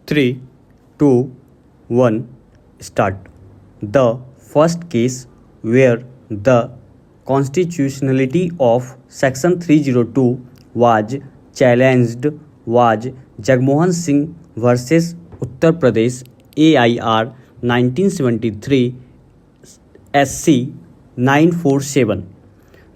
3, 2, 1, start. The first case where the constitutionality of Section 302 was challenged was Jagmohan Singh versus Uttar Pradesh AIR 1973 SC 947.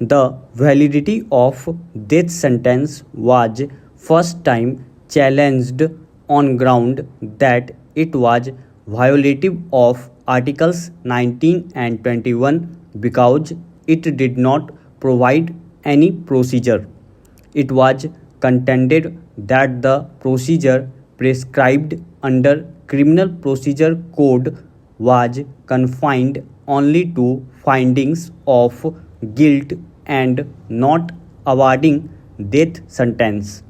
The validity of death sentence was first time challenged on ground that it was violative of Articles 19 and 21 because it did not provide any procedure. It was contended that the procedure prescribed under Criminal Procedure Code was confined only to findings of guilt and not awarding death sentence.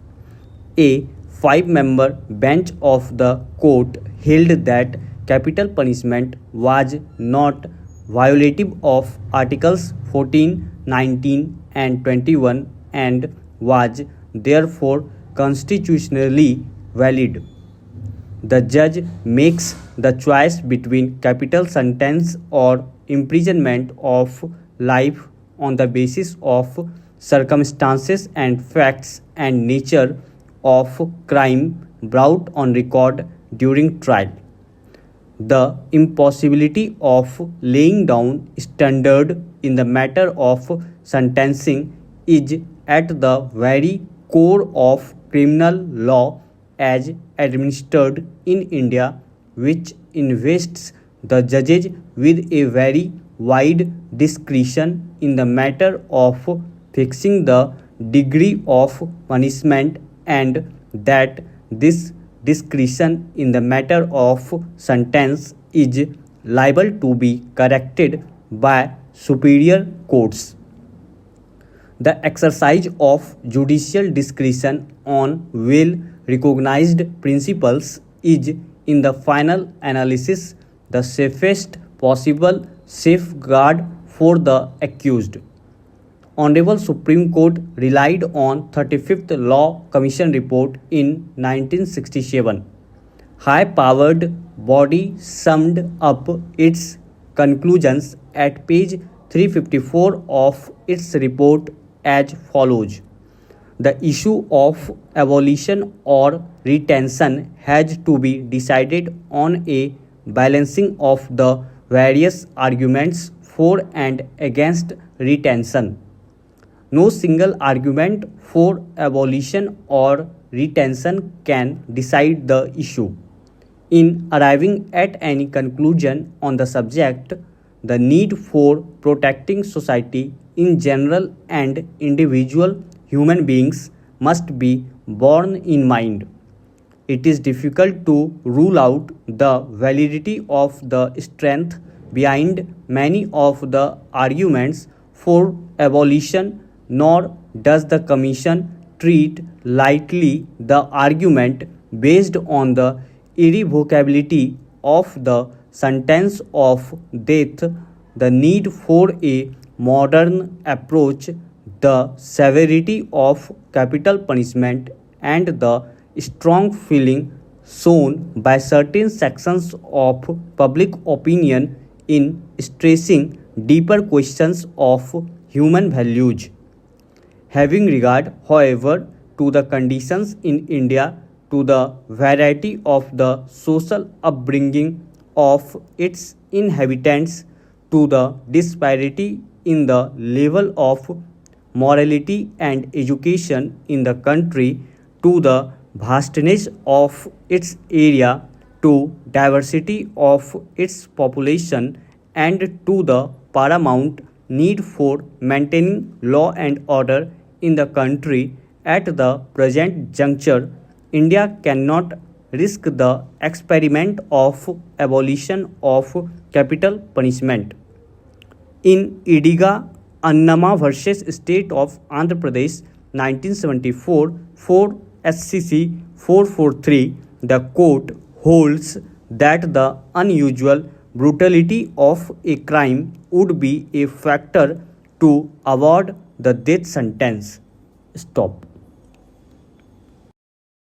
A 5-member bench of the court held that capital punishment was not violative of Articles 14, 19 and 21 and was therefore constitutionally valid. The judge makes the choice between capital sentence or imprisonment of life on the basis of circumstances and facts and nature of crime brought on record during trial. The impossibility of laying down standard in the matter of sentencing is at the very core of criminal law as administered in India, which invests the judges with a very wide discretion in the matter of fixing the degree of punishment, and that this discretion in the matter of sentence is liable to be corrected by superior courts. The exercise of judicial discretion on well recognized principles is, in the final analysis, the safest possible safeguard for the accused. Honorable Supreme Court relied on 35th Law Commission report in 1967. High-powered body summed up its conclusions at page 354 of its report as follows. The issue of abolition or retention has to be decided on a balancing of the various arguments for and against retention. No single argument for abolition or retention can decide the issue. In arriving at any conclusion on the subject, the need for protecting society in general and individual human beings must be borne in mind. It is difficult to rule out the validity of the strength behind many of the arguments for abolition, nor does the Commission treat lightly the argument based on the irrevocability of the sentence of death, the need for a modern approach, the severity of capital punishment, and the strong feeling shown by certain sections of public opinion in stressing deeper questions of human values. Having regard, however, to the conditions in India, to the variety of the social upbringing of its inhabitants, to the disparity in the level of morality and education in the country, to the vastness of its area, to diversity of its population, and to the paramount need for maintaining law and order in the country at the present juncture, India cannot risk the experiment of abolition of capital punishment. In Idiga Annama versus State of Andhra Pradesh 1974 4 SCC 443, the court holds that the unusual brutality of a crime would be a factor to award the death sentence. Stop.